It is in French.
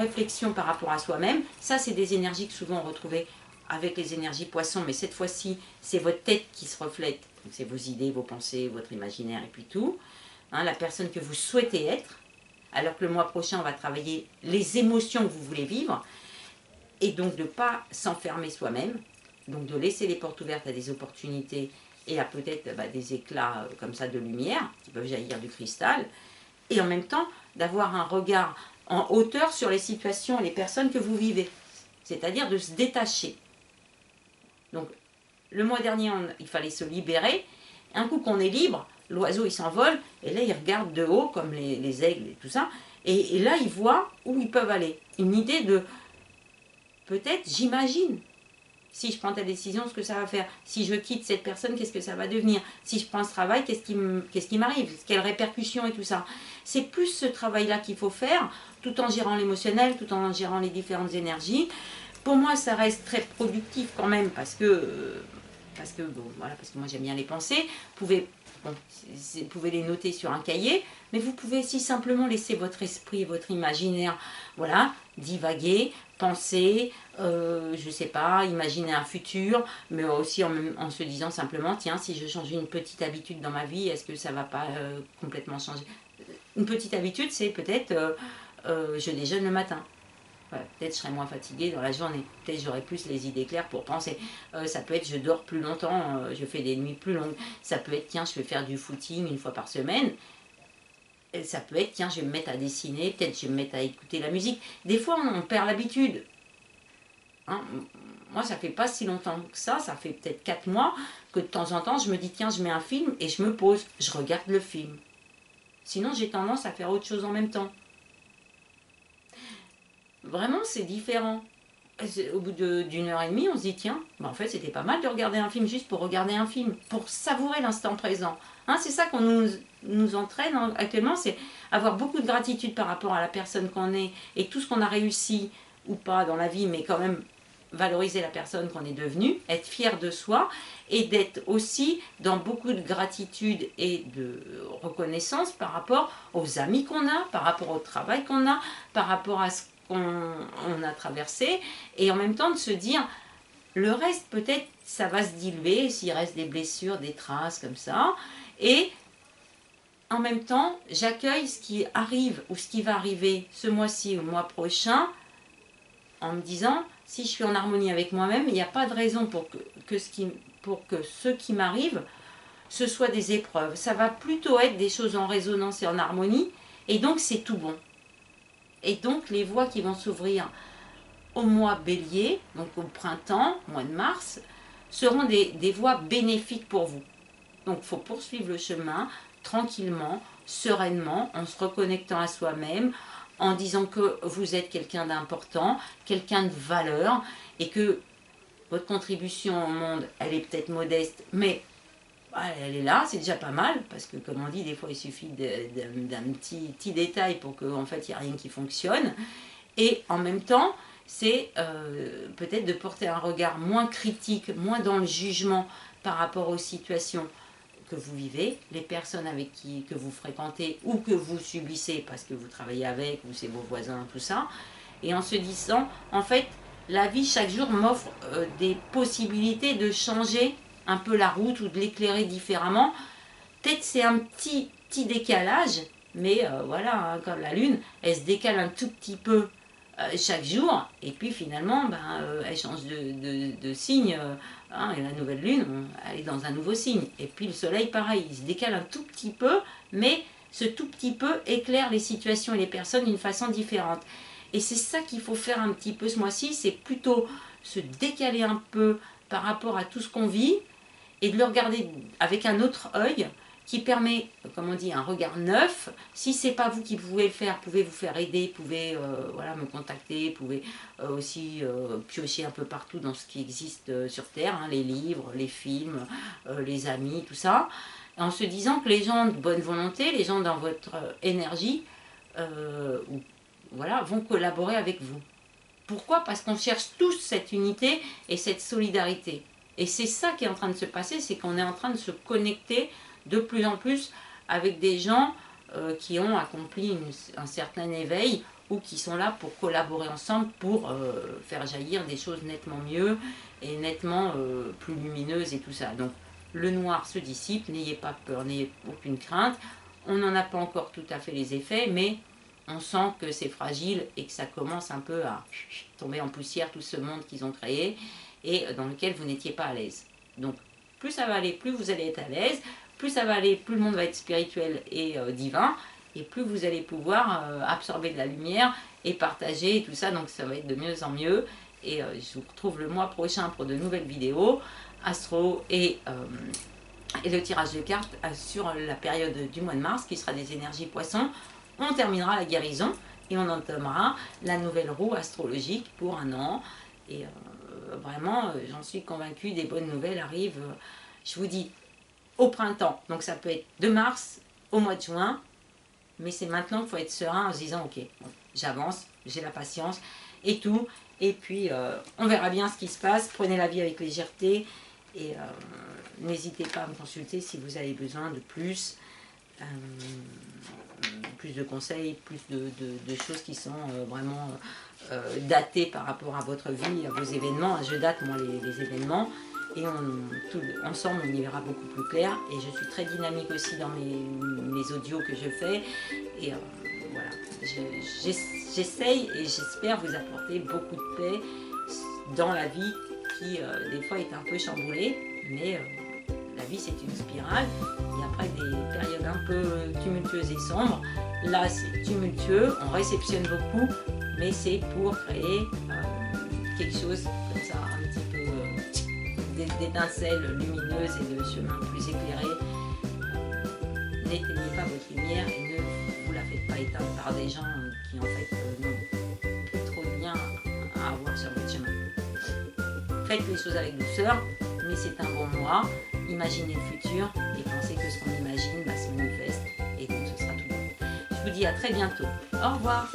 réflexion par rapport à soi-même. Ça, c'est des énergies que souvent on retrouvait avec les énergies poissons, mais cette fois-ci, c'est votre tête qui se reflète. C'est vos idées, vos pensées, votre imaginaire et puis tout. Hein, la personne que vous souhaitez être, alors que le mois prochain, on va travailler les émotions que vous voulez vivre, et donc de ne pas s'enfermer soi-même, donc de laisser les portes ouvertes à des opportunités et à peut-être des éclats comme ça de lumière, qui peuvent jaillir du cristal, et en même temps d'avoir un regard en hauteur sur les situations et les personnes que vous vivez, c'est-à-dire de se détacher. Donc le mois dernier, il fallait se libérer, un coup qu'on est libre, l'oiseau il s'envole, et là il regarde de haut comme les aigles et tout ça, et là il voit où ils peuvent aller. Une idée de, peut-être, j'imagine, si je prends telle décision, ce que ça va faire. Si je quitte cette personne, qu'est-ce que ça va devenir? Si je prends ce travail, qu'est-ce qui m'arrive? Quelles répercussions et tout ça? C'est plus ce travail-là qu'il faut faire, tout en gérant l'émotionnel, tout en gérant les différentes énergies. Pour moi, ça reste très productif quand même, parce que moi j'aime bien les penser. Vous pouvez les noter sur un cahier, mais vous pouvez aussi simplement laisser votre esprit, votre imaginaire, voilà, divaguer, penser, je sais pas, imaginer un futur, mais aussi en se disant simplement, tiens, si je change une petite habitude dans ma vie, est-ce que ça va pas complètement changer? Une petite habitude, c'est peut-être, je déjeune le matin. Voilà, peut-être je serai moins fatiguée dans la journée. Peut-être j'aurai plus les idées claires pour penser. Ça peut être je dors plus longtemps, je fais des nuits plus longues. Ça peut être tiens, je vais faire du footing une fois par semaine. Et ça peut être tiens, je vais me mettre à dessiner, peut-être je vais me mettre à écouter la musique. Des fois on perd l'habitude. Hein, moi ça fait pas si longtemps que ça fait peut-être 4 mois que de temps en temps je me dis tiens, je mets un film et je me pose, je regarde le film. Sinon j'ai tendance à faire autre chose en même temps. Vraiment, c'est différent. Au bout d'une heure et demie, on se dit, tiens, en fait, c'était pas mal de regarder un film juste pour regarder un film, pour savourer l'instant présent. Hein, c'est ça qu'on nous entraîne actuellement, c'est avoir beaucoup de gratitude par rapport à la personne qu'on est et tout ce qu'on a réussi ou pas dans la vie, mais quand même valoriser la personne qu'on est devenue, être fier de soi et d'être aussi dans beaucoup de gratitude et de reconnaissance par rapport aux amis qu'on a, par rapport au travail qu'on a, par rapport à ce qu'on a traversé, et en même temps de se dire le reste peut-être ça va se diluer s'il reste des blessures, des traces comme ça, et en même temps j'accueille ce qui arrive ou ce qui va arriver ce mois-ci ou le mois prochain en me disant si je suis en harmonie avec moi-même, il n'y a pas de raison pour que ce qui m'arrive ce soit des épreuves, ça va plutôt être des choses en résonance et en harmonie, et donc c'est tout bon. Et donc les voies qui vont s'ouvrir au mois bélier, donc au printemps, mois de mars, seront des voies bénéfiques pour vous. Donc il faut poursuivre le chemin tranquillement, sereinement, en se reconnectant à soi-même, en disant que vous êtes quelqu'un d'important, quelqu'un de valeur, et que votre contribution au monde, elle est peut-être modeste, mais elle est là, c'est déjà pas mal, parce que comme on dit, des fois il suffit d'un petit détail pour qu'en fait il n'y a rien qui fonctionne. Et en même temps, c'est peut-être de porter un regard moins critique, moins dans le jugement par rapport aux situations que vous vivez, les personnes que vous fréquentez ou que vous subissez parce que vous travaillez avec, ou c'est vos voisins, tout ça. Et en se disant, en fait, la vie chaque jour m'offre des possibilités de changer un peu la route ou de l'éclairer différemment. Peut-être c'est un petit décalage, mais voilà, hein, comme la lune, elle se décale un tout petit peu chaque jour, et puis finalement, elle change de signe, hein, et la nouvelle lune, elle est dans un nouveau signe. Et puis le soleil, pareil, il se décale un tout petit peu, mais ce tout petit peu éclaire les situations et les personnes d'une façon différente. Et c'est ça qu'il faut faire un petit peu ce mois-ci, c'est plutôt se décaler un peu par rapport à tout ce qu'on vit, et de le regarder avec un autre œil qui permet, comme on dit, un regard neuf. Si ce n'est pas vous qui pouvez le faire, pouvez vous faire aider, pouvez voilà, me contacter, pouvez aussi piocher un peu partout dans ce qui existe sur Terre, hein, les livres, les films, les amis, tout ça, en se disant que les gens de bonne volonté, les gens dans votre énergie, voilà, vont collaborer avec vous. Pourquoi? Parce qu'on cherche tous cette unité et cette solidarité. Et c'est ça qui est en train de se passer, c'est qu'on est en train de se connecter de plus en plus avec des gens qui ont accompli un certain éveil ou qui sont là pour collaborer ensemble pour faire jaillir des choses nettement mieux et nettement plus lumineuses et tout ça. Donc le noir se dissipe, n'ayez pas peur, n'ayez aucune crainte. On n'en a pas encore tout à fait les effets, mais on sent que c'est fragile et que ça commence un peu à tomber en poussière, tout ce monde qu'ils ont créé et dans lequel vous n'étiez pas à l'aise. Donc plus ça va aller, plus vous allez être à l'aise, plus ça va aller, plus le monde va être spirituel et divin, et plus vous allez pouvoir absorber de la lumière et partager et tout ça, donc ça va être de mieux en mieux. Et je vous retrouve le mois prochain pour de nouvelles vidéos, astro et le tirage de cartes sur la période du mois de mars, qui sera des énergies poissons. On terminera la guérison et on entamera la nouvelle roue astrologique pour un an. Et vraiment, j'en suis convaincue, des bonnes nouvelles arrivent, je vous dis, au printemps. Donc ça peut être de mars au mois de juin, mais c'est maintenant qu'il faut être serein en se disant, ok, bon, j'avance, j'ai la patience et tout. Et puis, on verra bien ce qui se passe. Prenez la vie avec légèreté et n'hésitez pas à me consulter si vous avez besoin de plus de conseils, plus de choses qui sont vraiment datées par rapport à votre vie, à vos événements. Je date moi les événements et ensemble on y verra beaucoup plus clair. Et je suis très dynamique aussi dans mes audios que je fais. Et voilà, j'essaye et j'espère vous apporter beaucoup de paix dans la vie qui des fois est un peu chamboulée, mais la vie c'est une spirale. Il y a après des périodes un peu tumultueuses et sombres. Là c'est tumultueux, on réceptionne beaucoup, mais c'est pour créer quelque chose comme ça, un petit peu d'étincelles lumineuses et de chemins plus éclairés. N'éteignez pas votre lumière et ne vous la faites pas éteindre par des gens qui en fait n'ont plus trop de bien à avoir sur votre chemin. Faites les choses avec douceur, mais c'est un bon mois. Imaginez le futur et pensez que ce qu'on imagine se manifeste et donc ce sera tout bon. Je vous dis à très bientôt. Au revoir.